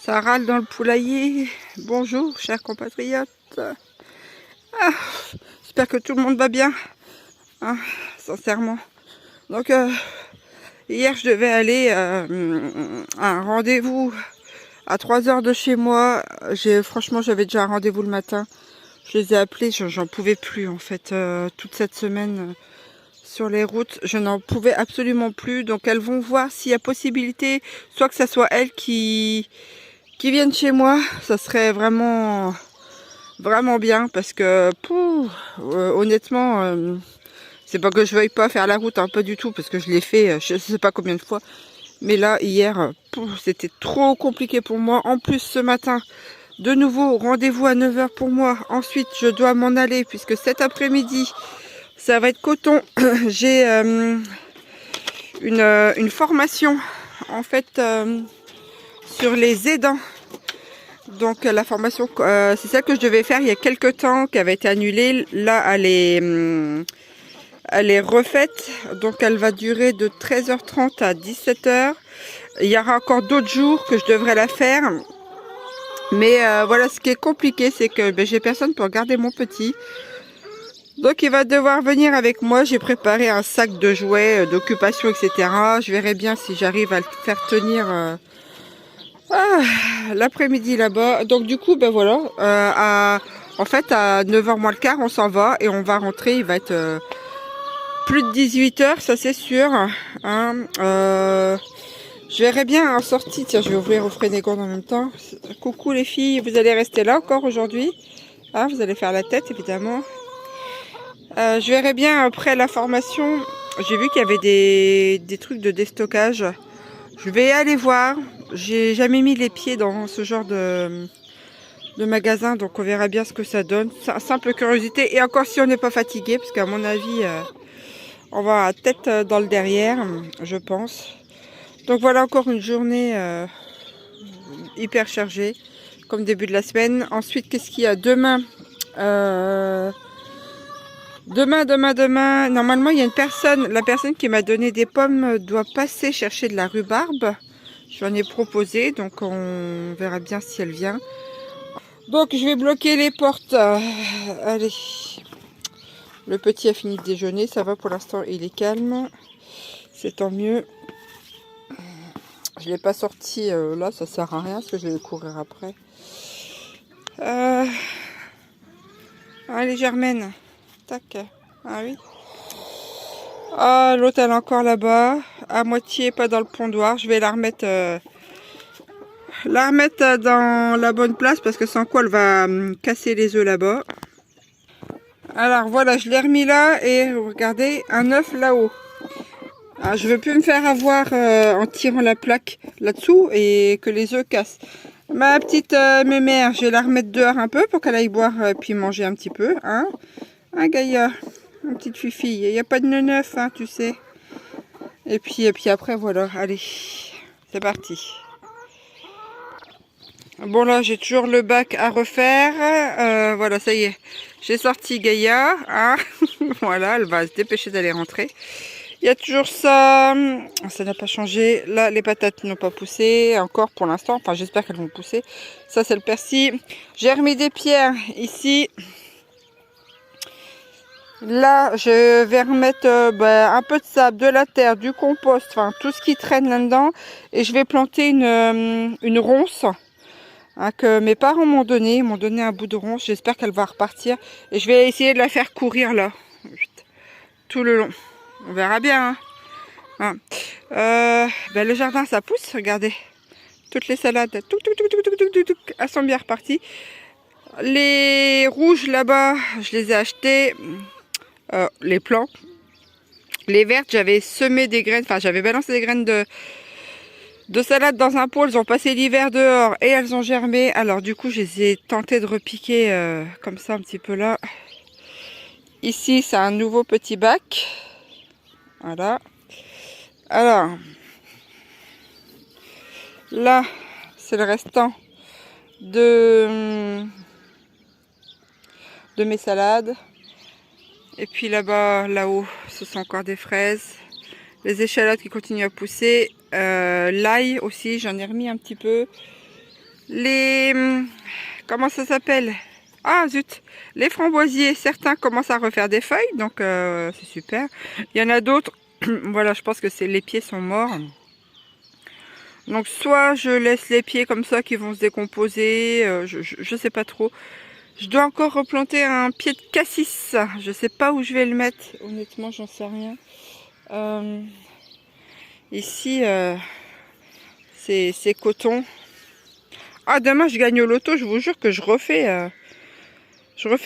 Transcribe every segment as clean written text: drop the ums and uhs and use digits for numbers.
Ça râle dans le poulailler. Bonjour, chers compatriotes. Ah, j'espère que tout le monde va bien, hein, sincèrement. Donc, hier, je devais aller à un rendez-vous à 3 heures de chez moi. Franchement, j'avais déjà un rendez-vous le matin. Je les ai appelés, j'en pouvais plus, en fait, toute cette semaine. Sur les routes, je n'en pouvais absolument plus. Donc, elles vont voir s'il y a possibilité, soit que ça soit elles qui viennent chez moi, ça serait vraiment bien parce que honnêtement c'est pas que je veuille pas faire la route, hein, pas du tout, parce que je l'ai fait je sais pas combien de fois, mais là hier c'était trop compliqué pour moi. En plus ce matin de nouveau rendez-vous à 9 h pour moi, ensuite je dois m'en aller puisque cet après-midi ça va être coton. J'ai une formation en fait sur les aidants. Donc la formation, c'est celle que je devais faire il y a quelques temps, qui avait été annulée. Là, elle est refaite. Donc elle va durer de 13h30 à 17 h. Il y aura encore d'autres jours que je devrais la faire. Mais voilà, ce qui est compliqué, c'est que j'ai personne pour garder mon petit. Donc il va devoir venir avec moi. J'ai préparé un sac de jouets, d'occupation, etc. Je verrai bien si j'arrive à le faire tenir l'après-midi là-bas. Donc du coup, ben voilà, en fait à 9 h moins le quart, on s'en va et on va rentrer. Il va être plus de 18 h, ça c'est sûr. Hein. Je verrai bien en sortie. Tiens, je vais ouvrir au Frénégonde en même temps. Coucou les filles, vous allez rester là encore aujourd'hui. Ah, vous allez faire la tête évidemment. Je verrai bien après la formation. J'ai vu qu'il y avait des trucs de déstockage. Je vais aller voir. J'ai jamais mis les pieds dans ce genre de magasin, donc on verra bien ce que ça donne. Simple curiosité, et encore si on n'est pas fatigué, parce qu'à mon avis, on va tête dans le derrière, je pense. Donc voilà encore une journée hyper chargée, comme début de la semaine. Ensuite, qu'est-ce qu'il y a demain? Demain, normalement il y a une personne, la personne qui m'a donné des pommes doit passer chercher de la rhubarbe. Je lui en ai proposé, donc on verra bien si elle vient. Donc je vais bloquer les portes. Allez, le petit a fini de déjeuner, ça va pour l'instant, il est calme, c'est tant mieux. Je ne l'ai pas sorti là, ça sert à rien parce que je vais courir après. Allez Germaine, tac, ah oui. Ah, l'autre elle est encore là-bas, à moitié pas dans le pondoir. Je vais la remettre dans la bonne place parce que sans quoi elle va casser les œufs là-bas. Alors voilà, je l'ai remis là et regardez, un œuf là-haut. Alors, je veux plus me faire avoir en tirant la plaque là-dessous et que les œufs cassent. Ma petite mémère, je vais la remettre dehors un peu pour qu'elle aille boire et puis manger un petit peu. Hein, Gaïa, ma petite fille, il n'y a pas de neuf, hein, tu sais. Et puis après, voilà, allez, c'est parti. Bon là, j'ai toujours le bac à refaire. Voilà, ça y est, j'ai sorti Gaïa. Hein. Voilà, elle va se dépêcher d'aller rentrer. Il y a toujours ça, ça n'a pas changé. Là, les patates n'ont pas poussé encore pour l'instant. Enfin, j'espère qu'elles vont pousser. Ça, c'est le persil. J'ai remis des pierres ici. Là, je vais remettre un peu de sable, de la terre, du compost, enfin tout ce qui traîne là-dedans. Et je vais planter une ronce hein, que mes parents m'ont donné. Ils m'ont donné un bout de ronce. J'espère qu'elle va repartir. Et je vais essayer de la faire courir là, tout le long. On verra bien. Hein. Le jardin, ça pousse, regardez. Toutes les salades, elles sont bien reparties. Les rouges là-bas, je les ai achetés. Les plants. Les vertes, j'avais semé des graines, enfin j'avais balancé des graines de salade dans un pot. Elles ont passé l'hiver dehors et elles ont germé. Alors du coup, je les ai tenté de repiquer comme ça un petit peu là. Ici, c'est un nouveau petit bac. Voilà. Alors, là, c'est le restant de mes salades. Et puis là-bas, là-haut, ce sont encore des fraises. Les échalotes qui continuent à pousser. L'ail aussi, j'en ai remis un petit peu. Les... Comment ça s'appelle? Ah zut, les framboisiers, certains commencent à refaire des feuilles, donc c'est super. Il y en a d'autres, voilà, je pense que les pieds sont morts. Donc soit je laisse les pieds comme ça qui vont se décomposer, je sais pas trop. Je dois encore replanter un pied de cassis, je sais pas où je vais le mettre, honnêtement j'en sais rien. Ici c'est coton. Ah demain je gagne au loto, je vous jure que je refais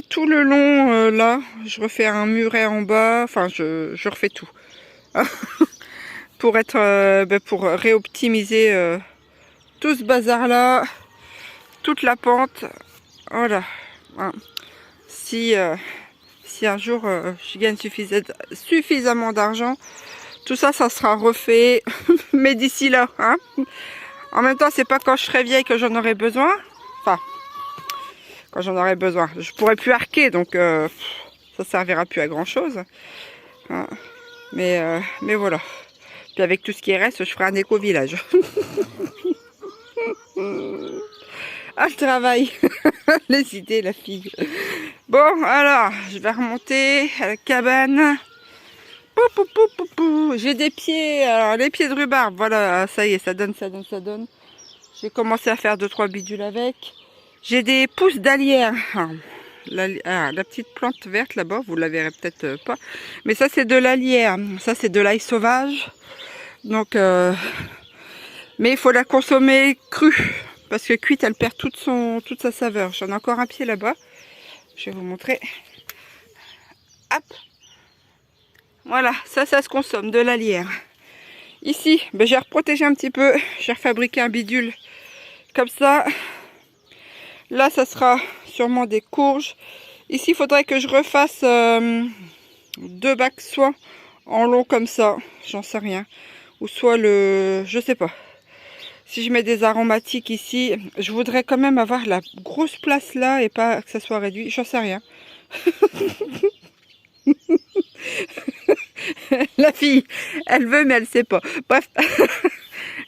tout le long là, je refais un muret en bas, enfin je refais tout. Pour être pour réoptimiser tout ce bazar là, toute la pente. Voilà. Hein. Si un jour je gagne suffisamment d'argent, tout ça, ça sera refait. Mais d'ici là, hein. En même temps, c'est pas quand je serai vieille que j'en aurai besoin. Enfin, quand j'en aurai besoin. Je pourrai plus arquer, donc ça servira plus à grand chose. Hein. Mais voilà. Puis avec tout ce qui reste, je ferai un éco-village. Ah, le travail. Les idées, la fille. Bon, alors, je vais remonter à la cabane. J'ai des pieds, alors les pieds de rhubarbe, voilà, ça y est, ça donne. J'ai commencé à faire 2-3 bidules avec. J'ai des pousses d'alière. La petite plante verte là-bas, vous la verrez peut-être pas. Mais ça, c'est de l'alière. Ça, c'est de l'ail sauvage. Donc, mais il faut la consommer crue. Parce que cuite, elle perd toute sa saveur. J'en ai encore un pied là-bas. Je vais vous montrer. Hop. Voilà, ça se consomme, de la lierre. Ici, ben, j'ai reprotégé un petit peu. J'ai refabriqué un bidule comme ça. Là, ça sera sûrement des courges. Ici, il faudrait que je refasse 2 bacs, soit en long comme ça, j'en sais rien. Ou soit je sais pas. Si je mets des aromatiques ici, je voudrais quand même avoir la grosse place là et pas que ça soit réduit. J'en sais rien. La fille, elle veut mais elle sait pas. Bref,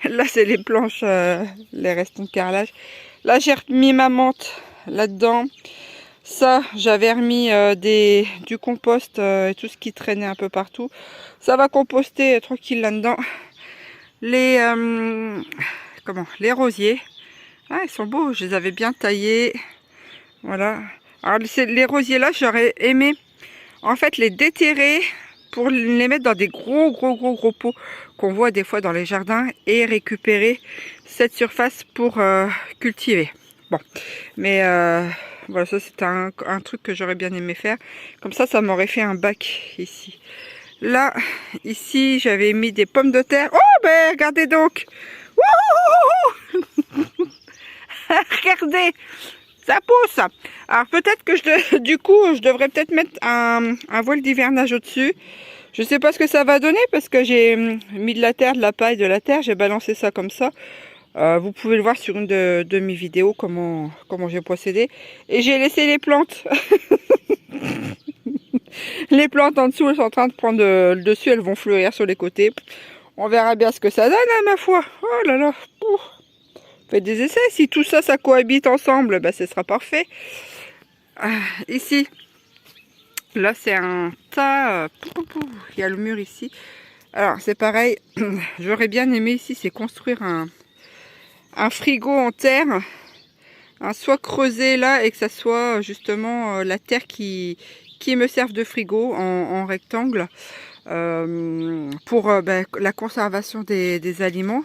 là c'est les planches, les restants de carrelage. Là j'ai remis ma menthe là-dedans. Ça, j'avais remis du compost et tout ce qui traînait un peu partout. Ça va composter tranquille là-dedans. Les rosiers. Ah, ils sont beaux, je les avais bien taillés. Voilà. Alors les rosiers là, j'aurais aimé en fait les déterrer pour les mettre dans des gros pots qu'on voit des fois dans les jardins et récupérer cette surface pour cultiver. Bon, mais voilà, ça c'est un truc que j'aurais bien aimé faire. Comme ça m'aurait fait un bac ici. Là, ici, j'avais mis des pommes de terre. Oh, ben regardez donc. Regardez, ça pousse. Alors peut-être que du coup, je devrais peut-être mettre un voile d'hivernage au-dessus. Je sais pas ce que ça va donner parce que j'ai mis de la terre, de la paille, de la terre. J'ai balancé ça comme ça. Vous pouvez le voir sur une de mes vidéos comment j'ai procédé. Et j'ai laissé les plantes. Les plantes en dessous, elles sont en train de prendre le dessus. Elles vont fleurir sur les côtés. On verra bien ce que ça donne, hein, ma foi. Oh là là. Faites des essais. Si tout ça, ça cohabite ensemble, bah, ce sera parfait. Ici, là, c'est un tas. Il y a le mur ici. Alors, c'est pareil. J'aurais bien aimé ici, c'est construire un frigo en terre. Soit creusé là et que ça soit justement la terre qui me serve de frigo en rectangle pour la conservation des aliments.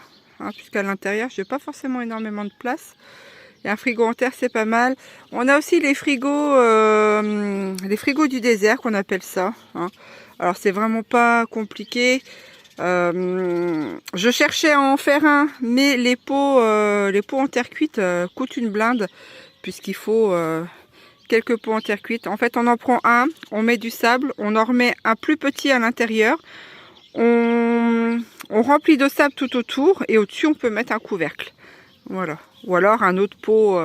Puisqu'à l'intérieur, je n'ai pas forcément énormément de place. Et un frigo en terre, c'est pas mal. On a aussi les frigos du désert, qu'on appelle ça. Alors, c'est vraiment pas compliqué. Je cherchais à en faire un, mais les pots en terre cuite coûtent une blinde, puisqu'il faut quelques pots en terre cuite. En fait, on en prend un, on met du sable, on en remet un plus petit à l'intérieur. On remplit de sable tout autour et au-dessus on peut mettre un couvercle. Voilà. Ou alors un autre pot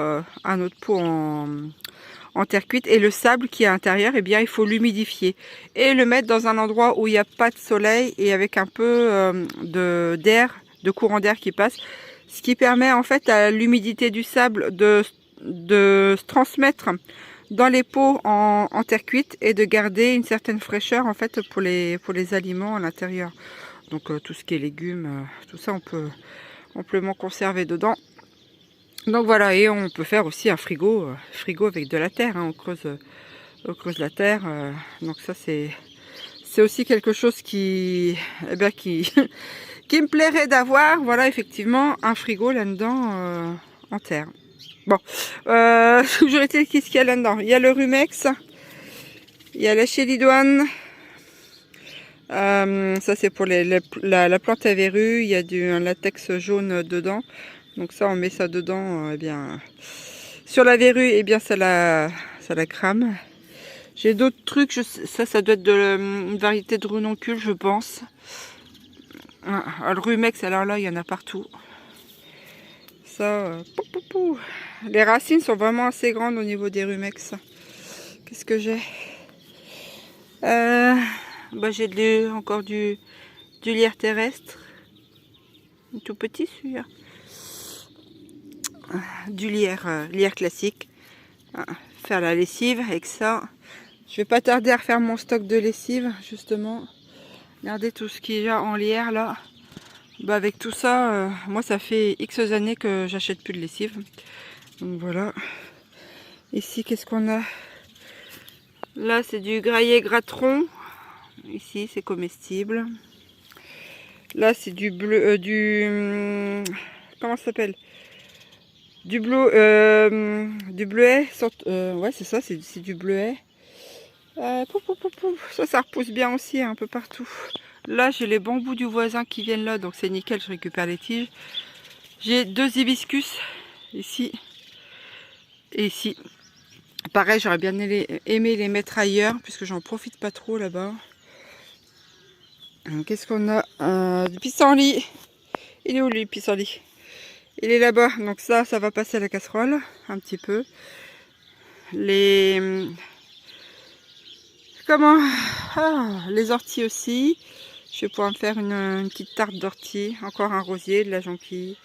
en terre cuite, et le sable qui est à l'intérieur, eh bien il faut l'humidifier et le mettre dans un endroit où il n'y a pas de soleil et avec un peu de courant d'air qui passe. ce qui permet en fait à l'humidité du sable de se transmettre dans les pots en terre cuite et de garder une certaine fraîcheur en fait pour les aliments à l'intérieur. Donc tout ce qui est légumes, tout ça on peut amplement conserver dedans. Donc voilà, et on peut faire aussi un frigo avec de la terre, hein. On creuse la terre, donc ça c'est aussi quelque chose qui qui me plairait d'avoir. Voilà, effectivement un frigo là-dedans en terre. Bon, toujours est-il, qu'est-ce qu'il y a là-dedans? Il y a le Rumex, il y a la chélidoine, ça c'est pour la plante à verrues, il y a un latex jaune dedans. Donc ça, on met ça dedans, eh bien, sur la verrue, eh bien, ça la crame. J'ai d'autres trucs, ça doit être une variété de renoncule, je pense. Le Rumex, alors là, il y en a partout. Ça, les racines sont vraiment assez grandes au niveau des Rumex. Qu'est-ce que j'ai? J'ai encore du lierre terrestre. Tout petit celui-là. Du lierre classique, faire la lessive avec ça. Je vais pas tarder à refaire mon stock de lessive justement. Regardez tout ce qui est en lierre là. Avec tout ça, moi ça fait X années que j'achète plus de lessive. Donc voilà. Ici qu'est-ce qu'on a? Là c'est du graillet gratteron. Ici c'est comestible. Là c'est du bleu, comment ça s'appelle? Du bleuet, ouais c'est ça, c'est du bleuet. Ça repousse bien aussi un peu partout. Là j'ai les bambous du voisin qui viennent là, donc c'est nickel, je récupère les tiges. J'ai 2 hibiscus ici et ici. Pareil, j'aurais bien aimé les mettre ailleurs puisque j'en profite pas trop là-bas. Qu'est-ce qu'on a? Du pissenlit. Il est où lui, pissenlit? Il est là-bas, donc ça va passer à la casserole, un petit peu. Les orties aussi. Je vais pouvoir me faire une petite tarte d'ortie. Encore un rosier, de la jonquille.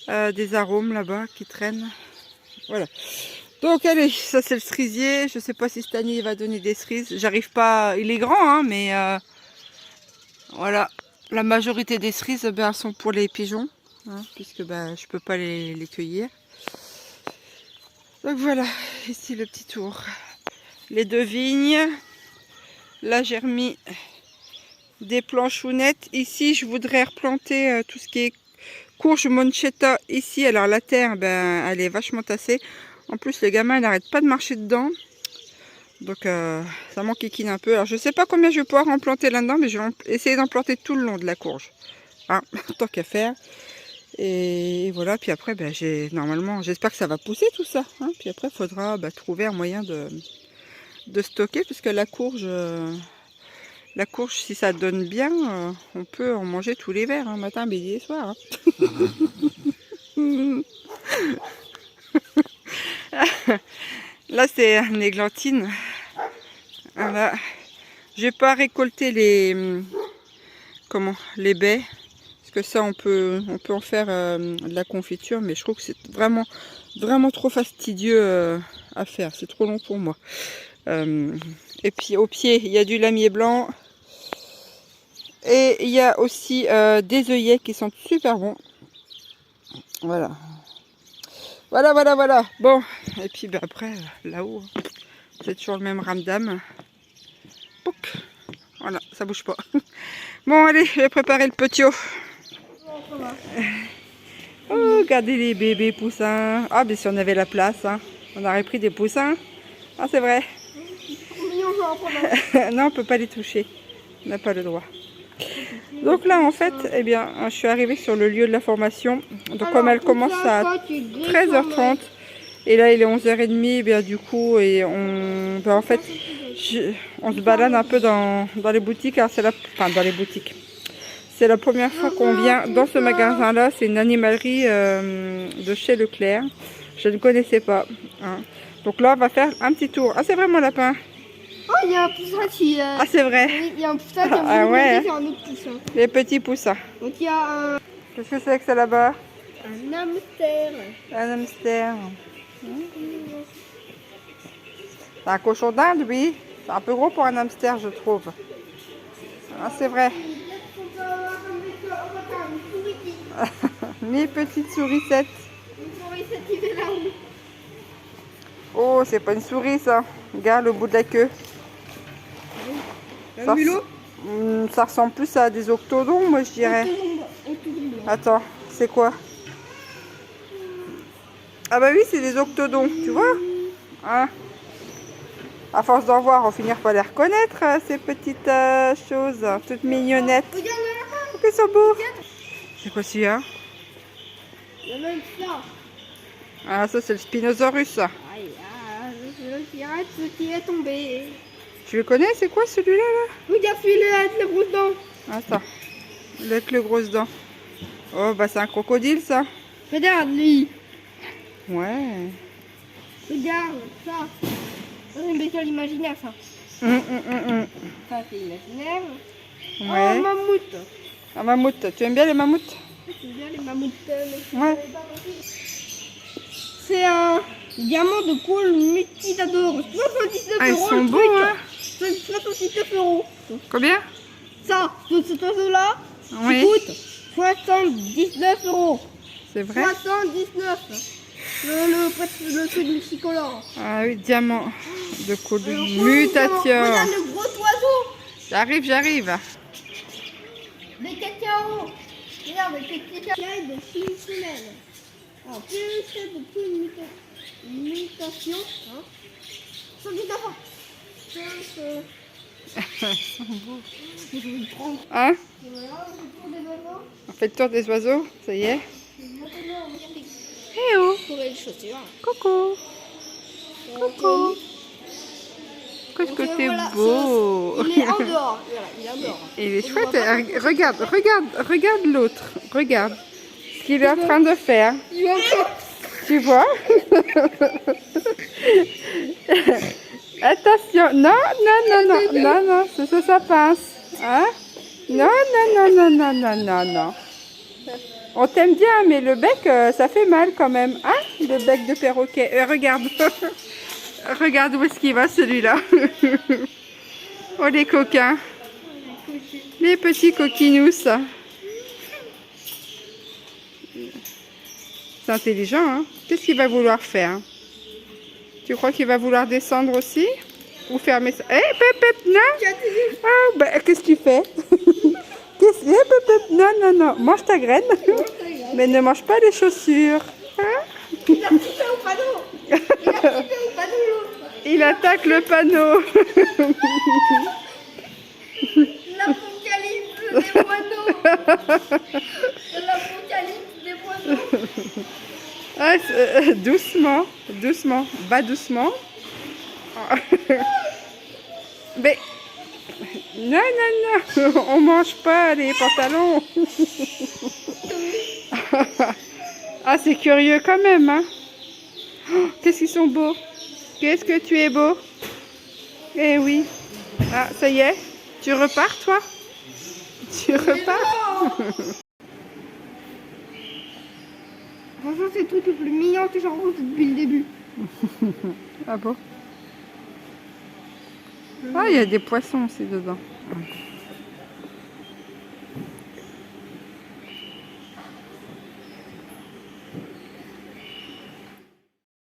Des arômes là-bas qui traînent. Voilà. Donc allez, ça c'est le cerisier. Je sais pas si cette année il va donner des cerises. J'arrive pas, il est grand, hein, mais voilà. La majorité des cerises, elles sont pour les pigeons. Hein, puisque je peux pas les cueillir. Donc voilà, ici le petit tour. Les 2 vignes. Là j'ai remis des planchounettes. Ici je voudrais replanter tout ce qui est courge monchetta. Ici alors la terre elle est vachement tassée. En plus les gamins n'arrêtent pas de marcher dedans. Donc ça m'enquiquine un peu. Alors je sais pas combien je vais pouvoir en planter là-dedans, mais je vais essayer d'en planter tout le long de la courge. Hein, tant qu'à faire. Et voilà, puis après, normalement, j'espère que ça va pousser tout ça. Hein. Puis après, il faudra trouver un moyen de stocker, puisque la courge, si ça donne bien, on peut en manger tous les verres, hein, matin, midi et soir. Hein. Là, c'est une églantine. Voilà. Je vais pas récolter les baies. Que ça on peut en faire de la confiture, mais je trouve que c'est vraiment trop fastidieux à faire, c'est trop long pour moi. Et puis au pied il y a du lamier blanc et il y a aussi des œillets qui sont super bons. Voilà. Bon, et puis après là-haut c'est toujours le même ramdam. Voilà, ça bouge pas. Bon allez, je vais préparer le petiot. Oh, regardez les bébés poussins. Ah, mais si on avait la place, hein, on aurait pris des poussins. Ah, c'est vrai. Non, on peut pas les toucher. On n'a pas le droit. Donc là, en fait, eh bien, je suis arrivée sur le lieu de la formation. Donc, alors, comme elle commence à 13h30, et là, il est 11h30, eh bien, du coup, et en fait, on se balade un peu dans les boutiques. Alors, dans les boutiques. C'est la première fois qu'on vient dans ce magasin-là. C'est une animalerie de chez Leclerc. Je ne connaissais pas. Hein. Donc là, on va faire un petit tour. Ah, c'est vrai mon lapin. Oh, il y a un poussin qui... Ah, c'est vrai. Il y a un poussin qui a un autre poussin. Les petits poussins. Donc il y a un... Qu'est-ce que c'est que ça là-bas? Un hamster. Un hamster. C'est un cochon d'Inde, oui. C'est un peu gros pour un hamster, je trouve. Ah, c'est vrai. Mes petites sourissettes. Une sourisette qui fait là-haut. Oh, c'est pas une souris, ça. Regarde le bout de la queue. Un mulot. Ça ressemble plus à des octodons, moi, je dirais. Attends, c'est quoi? Ah bah oui, c'est des octodons, tu vois, hein? À force d'en voir, on finira par les reconnaître, ces petites choses, toutes mignonnettes. Regarde le lapin. Ils sont beaux. C'est quoi celui-là? Il y a même ça. Ah, ça c'est le Spinosaurus. Aïe, le pirate qui est tombé. Tu le connais? C'est quoi celui-là là? Regarde celui-là avec les grosses dents. Attends, avec les grosses dents. Oh bah c'est un crocodile ça. Regarde lui. Ouais. Regarde ça. C'est une bestiole imaginaire ça. Ça c'est imaginaire. Ouais. Oh mammouth. Un mammouth. Tu aimes bien les mammouths? J'aime bien les mammouths. Ouais. C'est un diamant de colle multidador. 79 Ah, ils euros sont le beaux, truc. hein? 79 euros. Combien? Ça, cet oiseau-là, Oui. il coûte 79 euros. C'est vrai? 79. Le truc multicolore. Ah oui, diamant de couleur. Alors, Mutation. Regarde le gros oiseau. J'arrive, j'arrive. Les cacao. Regarde, les cacao de Chine. Alors, plus c'est de plus une mutation. Hein. Sans du d'avant. Hein? Voilà, le tour des oiseaux. On fait le tour des oiseaux, ça y est. Maintenant, regardez. Eh oh, Pour les chaussures. coucou. Coucou. Qu'est-ce que t'es Voilà, beau. il est en dehors. Voilà, il est en dehors. Il est On chouette. voit pas. Regarde l'autre. Regarde ce qu'il est en train de faire. Il va encore. Tu vois? Attention. Non, c'est ça pince. Hein? Non. On t'aime bien, mais le bec, ça fait mal quand même. Hein? Le bec de perroquet. Regarde. Regarde où est-ce qu'il va celui-là. Oh les coquins. Les petits coquinous. C'est intelligent, hein? Qu'est-ce qu'il va vouloir faire? Tu crois qu'il va vouloir descendre aussi? Ou fermer ça? Eh, Pep, non! Ah, bah, qu'est-ce que tu fais? Non, mange ta graine. Mais ne mange pas les chaussures. Hein? Il a touché au panneau. L'autre. Il attaque le panneau. L'apocalypse des moineaux. L'apocalypse des moineaux. Ah, doucement, va doucement. Mais non, on mange pas les pantalons. Ah, c'est curieux quand même, hein. Oh, qu'est-ce qu'ils sont beaux. Qu'est-ce que tu es beau. Eh oui. Ah, ça y est, tu repars toi. Tu repars. Franchement, c'est le truc le plus mignon que j'ai rencontré depuis le début. Ah bon? Ah, il y a des poissons aussi dedans.